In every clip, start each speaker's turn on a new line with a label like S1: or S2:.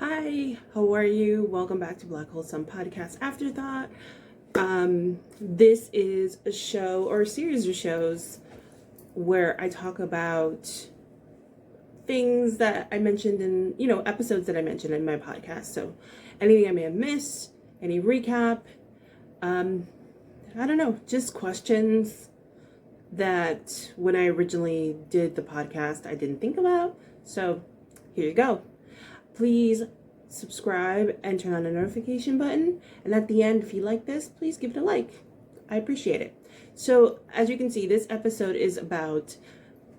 S1: Hi, how are you? Welcome back to Black Hole Sun Podcast Afterthought. This is a show or a series of shows where I talk about things that I mentioned in, episodes that I mentioned in my podcast. So anything I may have missed, any recap, I don't know, just questions that when I originally did the podcast, I didn't think about. So here you go. Please subscribe and turn on the notification button. And at the end, if you like this, please give it a like. I appreciate it. So as you can see, this episode is about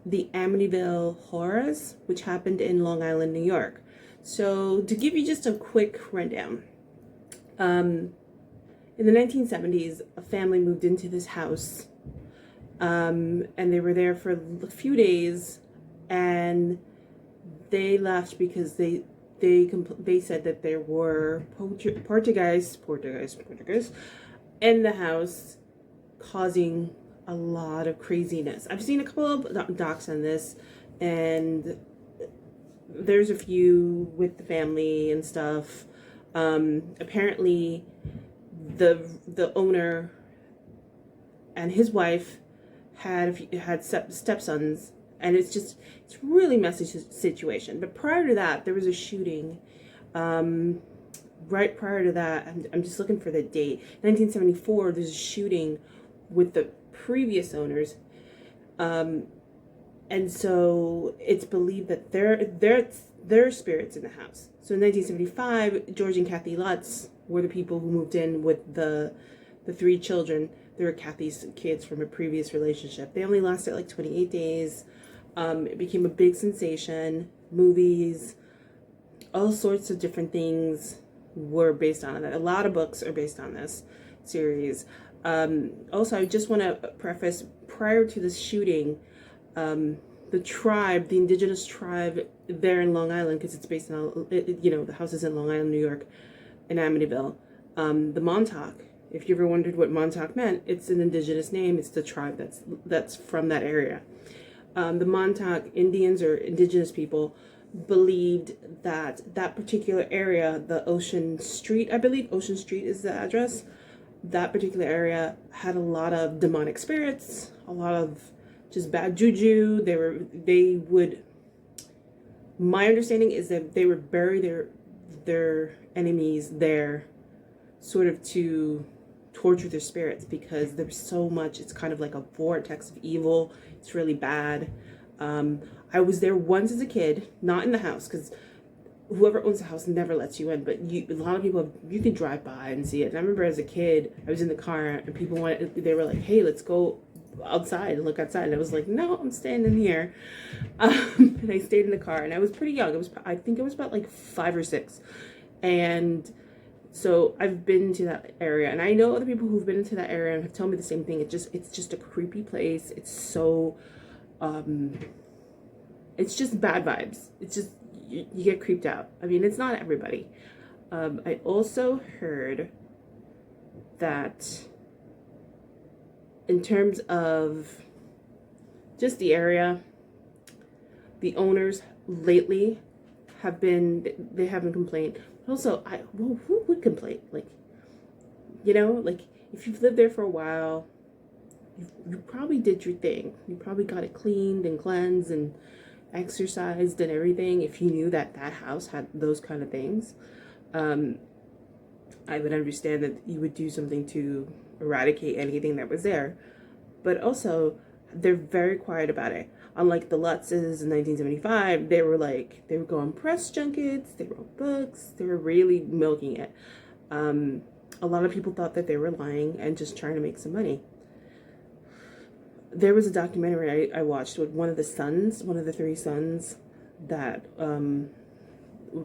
S1: the Amityville horrors, which happened in Long Island, New York. So to give you just a quick rundown, in the 1970s, a family moved into this house, and they were there for a few days, and they left because they said that there were Portuguese in the house, causing a lot of craziness. I've seen a couple of docs on this, and there's a few with the family and stuff. Apparently, the owner and his wife had stepsons. And it's really messy situation. But prior to that, there was a shooting. Right prior to that, I'm just looking for the date. 1974, there's a shooting with the previous owners. And so it's believed that their spirits in the house. So in 1975, George and Kathy Lutz were the people who moved in with the three children. They were Kathy's kids from a previous relationship. They only lasted like 28 days. It became a big sensation. Movies, all sorts of different things were based on it. A lot of books are based on this series. Also, I just want to preface, prior to this shooting, the Indigenous tribe there in Long Island, because it's based on, the house is in Long Island, New York, in Amityville. The Montauk. If you ever wondered what Montauk meant, it's an Indigenous name. It's the tribe that's from that area. The Montauk Indians or Indigenous people believed that particular area, the Ocean Street, I believe Ocean Street is the address, that particular area had a lot of demonic spirits, a lot of just bad juju. My understanding is that they would bury their enemies there, sort of to torture their spirits, because there's so much. It's kind of like a vortex of evil. It's really bad. I was there once as a kid, not in the house, because whoever owns the house never lets you in, but a lot of people, you can drive by and see it. And I remember as a kid, I was in the car and they were like, hey, let's go outside and look outside. And I was like, no, I'm staying in here. And I stayed in the car, and I was pretty young. I think it was about like 5 or 6. And so I've been to that area, and I know other people who've been into that area and have told me the same thing. It's just a creepy place. It's so, it's just bad vibes. It's just, you get creeped out. I mean, it's not everybody. I also heard that in terms of just the area, the owners lately they haven't complained. Also, who would complain? Like, if you've lived there for a while, you probably did your thing. You probably got it cleaned and cleansed and exercised and everything. If you knew that house had those kind of things, I would understand that you would do something to eradicate anything that was there. But also, they're very quiet about it. Unlike the Lutzes in 1975, they were going press junkets, they wrote books, they were really milking it. A lot of people thought that they were lying and just trying to make some money. There was a documentary I watched with one of the 3 sons that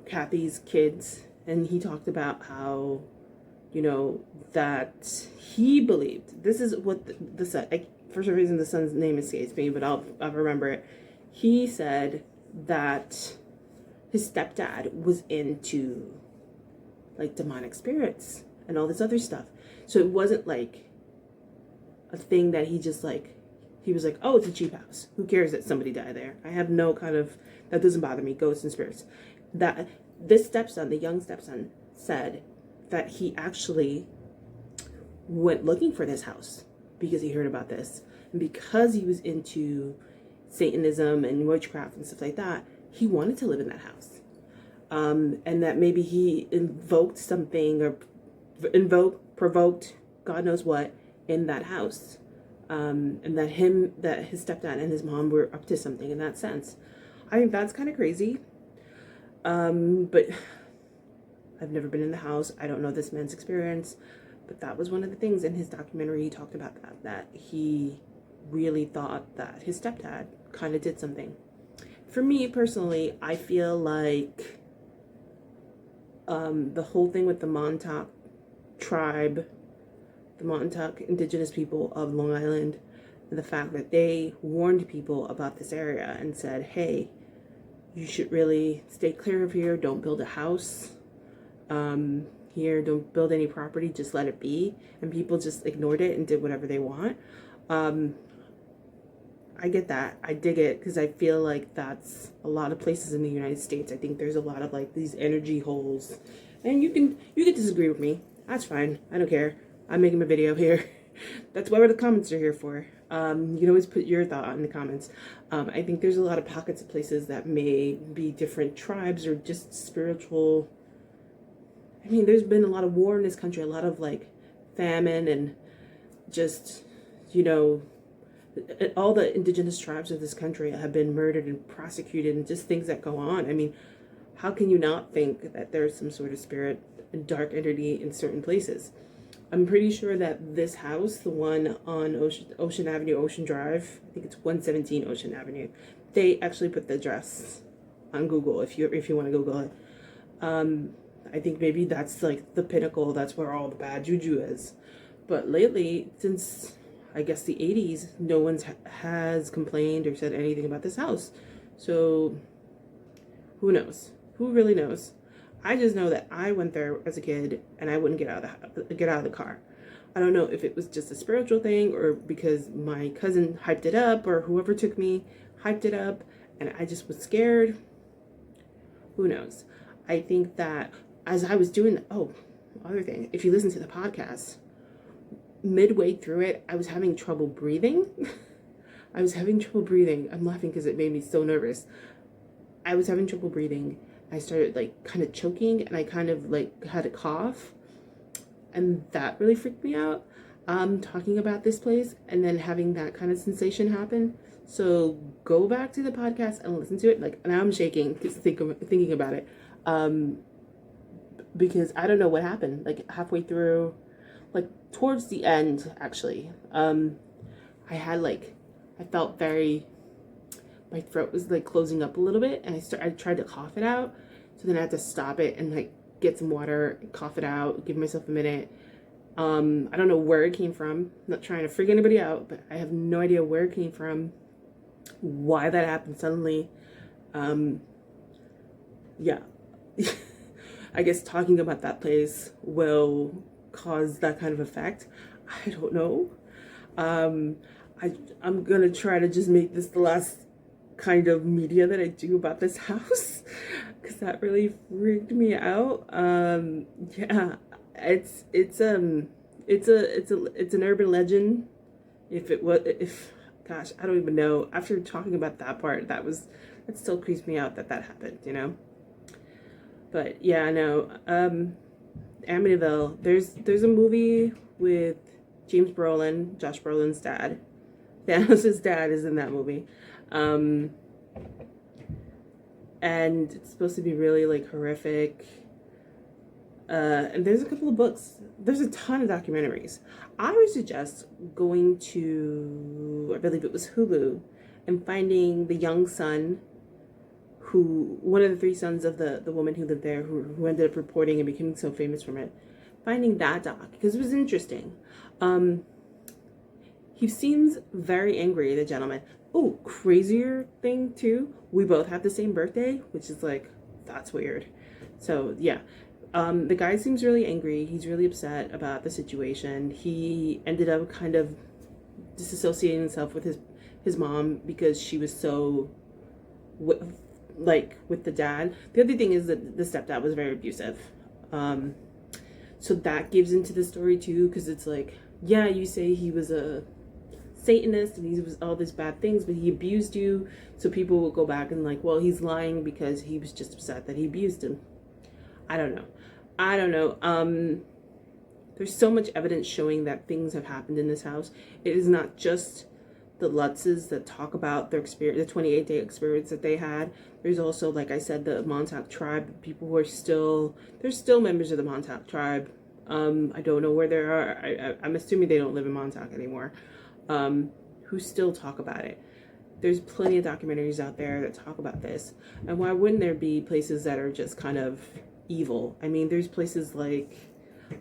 S1: Kathy's kids, and he talked about how, that he believed, this is what the son, for some reason the son's name escapes me, but I'll remember it. He said that his stepdad was into like demonic spirits and all this other stuff. So it wasn't like a thing that he just like, he was like, oh, it's a cheap house. Who cares that somebody died there? I have no kind of, that doesn't bother me, ghosts and spirits. That this stepson, the young stepson, said that he actually went looking for this house because he heard about this. And because he was into Satanism and witchcraft and stuff like that, he wanted to live in that house. And that maybe he invoked something or provoked God knows what in that house. And that his stepdad and his mom were up to something in that sense. I think that's kind of crazy. But I've never been in the house. I don't know this man's experience, but that was one of the things in his documentary. He talked about that he really thought that his stepdad kind of did something. For me personally, I feel like the whole thing with the Montauk tribe, the Montauk Indigenous people of Long Island, and the fact that they warned people about this area and said, hey, you should really stay clear of here. Don't build a house here. Don't build any property. Just let it be. And people just ignored it and did whatever they want. I get that. I dig it because I feel like that's a lot of places in the United States. I think there's a lot of like these energy holes. And you can disagree with me. That's fine. I don't care. I'm making a video here. That's what the comments are here for. You can always put your thought in the comments. I think there's a lot of pockets of places that may be different tribes or just spiritual. I mean, there's been a lot of war in this country, a lot of like famine and just, all the indigenous tribes of this country have been murdered and prosecuted and just things that go on. I mean, how can you not think that there's some sort of spirit and dark entity in certain places? I'm pretty sure that this house, the one on Ocean Avenue, Ocean Drive, I think it's 117 Ocean Avenue, they actually put the address on Google if you want to Google it. I think maybe that's like the pinnacle, that's where all the bad juju is. But lately, since I guess the 80s, no one has complained or said anything about this house. So who knows? Who really knows? I just know that I went there as a kid and I wouldn't get out of the car. I don't know if it was just a spiritual thing or because my cousin hyped it up or whoever took me hyped it up and I just was scared. Who knows? I think that as I was doing, other thing, if you listen to the podcast, midway through it, I was having trouble breathing. I'm laughing because it made me so nervous. I was having trouble breathing. I started like kind of choking and I kind of like had a cough and that really freaked me out. Talking about this place and then having that kind of sensation happen. So go back to the podcast and listen to it. Like now I'm shaking just thinking about it. Because I don't know what happened. Like halfway through, like towards the end actually, I felt my throat was like closing up a little bit and I tried to cough it out. So then I had to stop it and like get some water, cough it out, give myself a minute. I don't know where it came from. I'm not trying to freak anybody out, but I have no idea where it came from, why that happened suddenly. Yeah. I guess talking about that place will cause that kind of effect. I don't know. I'm gonna try to just make this the last kind of media that I do about this house because that really freaked me out. Yeah, it's an urban legend. Gosh, I don't even know. After talking about that part, it still creeps me out that happened, But yeah, no. Amityville. There's a movie with James Brolin, Josh Brolin's dad. Thanos' dad is in that movie. And it's supposed to be really like horrific. And there's a couple of books. There's a ton of documentaries. I would suggest going to, I believe it was Hulu, and finding the young son, one of the three sons of the woman who lived there, who ended up reporting and becoming so famous from it. Finding that doc, because it was interesting. He seems very angry, the gentleman. Oh, crazier thing too, we both have the same birthday, which is like, that's weird. So yeah, the guy seems really angry. He's really upset about the situation. He ended up kind of disassociating himself with his mom because she was so like with the dad. The other thing is that the stepdad was very abusive. So that gives into the story too, because it's like, yeah, you say he was a Satanist and he was all these bad things, but he abused you. So people will go back and like, well, he's lying because he was just upset that he abused him. I don't know. There's so much evidence showing that things have happened in this house. It is not just the Lutzes that talk about their experience, the 28-day experience that they had. There's also, like I said, the Montauk tribe, people who are there's still members of the Montauk tribe. I don't know where they are. I'm assuming they don't live in Montauk anymore, who still talk about it. There's plenty of documentaries out there that talk about this. And why wouldn't there be places that are just kind of evil? I mean, there's places like,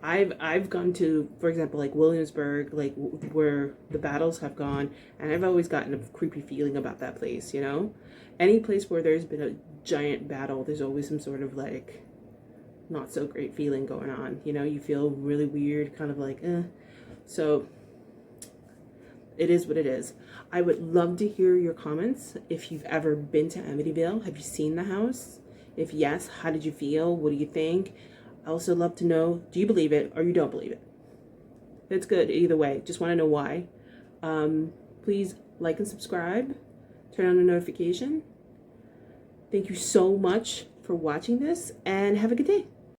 S1: I've gone to, for example, like Williamsburg, like where the battles have gone, and I've always gotten a creepy feeling about that place, you know? Any place where there's been a giant battle, there's always some sort of like not so great feeling going on, you know? You feel really weird, kind of like, So it is what it is. I would love to hear your comments. If you've ever been to Amityville, have you seen the house? If yes, how did you feel? What do you think? I also love to know, do you believe it or you don't believe it? It's good either way. Just want to know why. Please like and subscribe. Turn on the notification. Thank you so much for watching this and have a good day.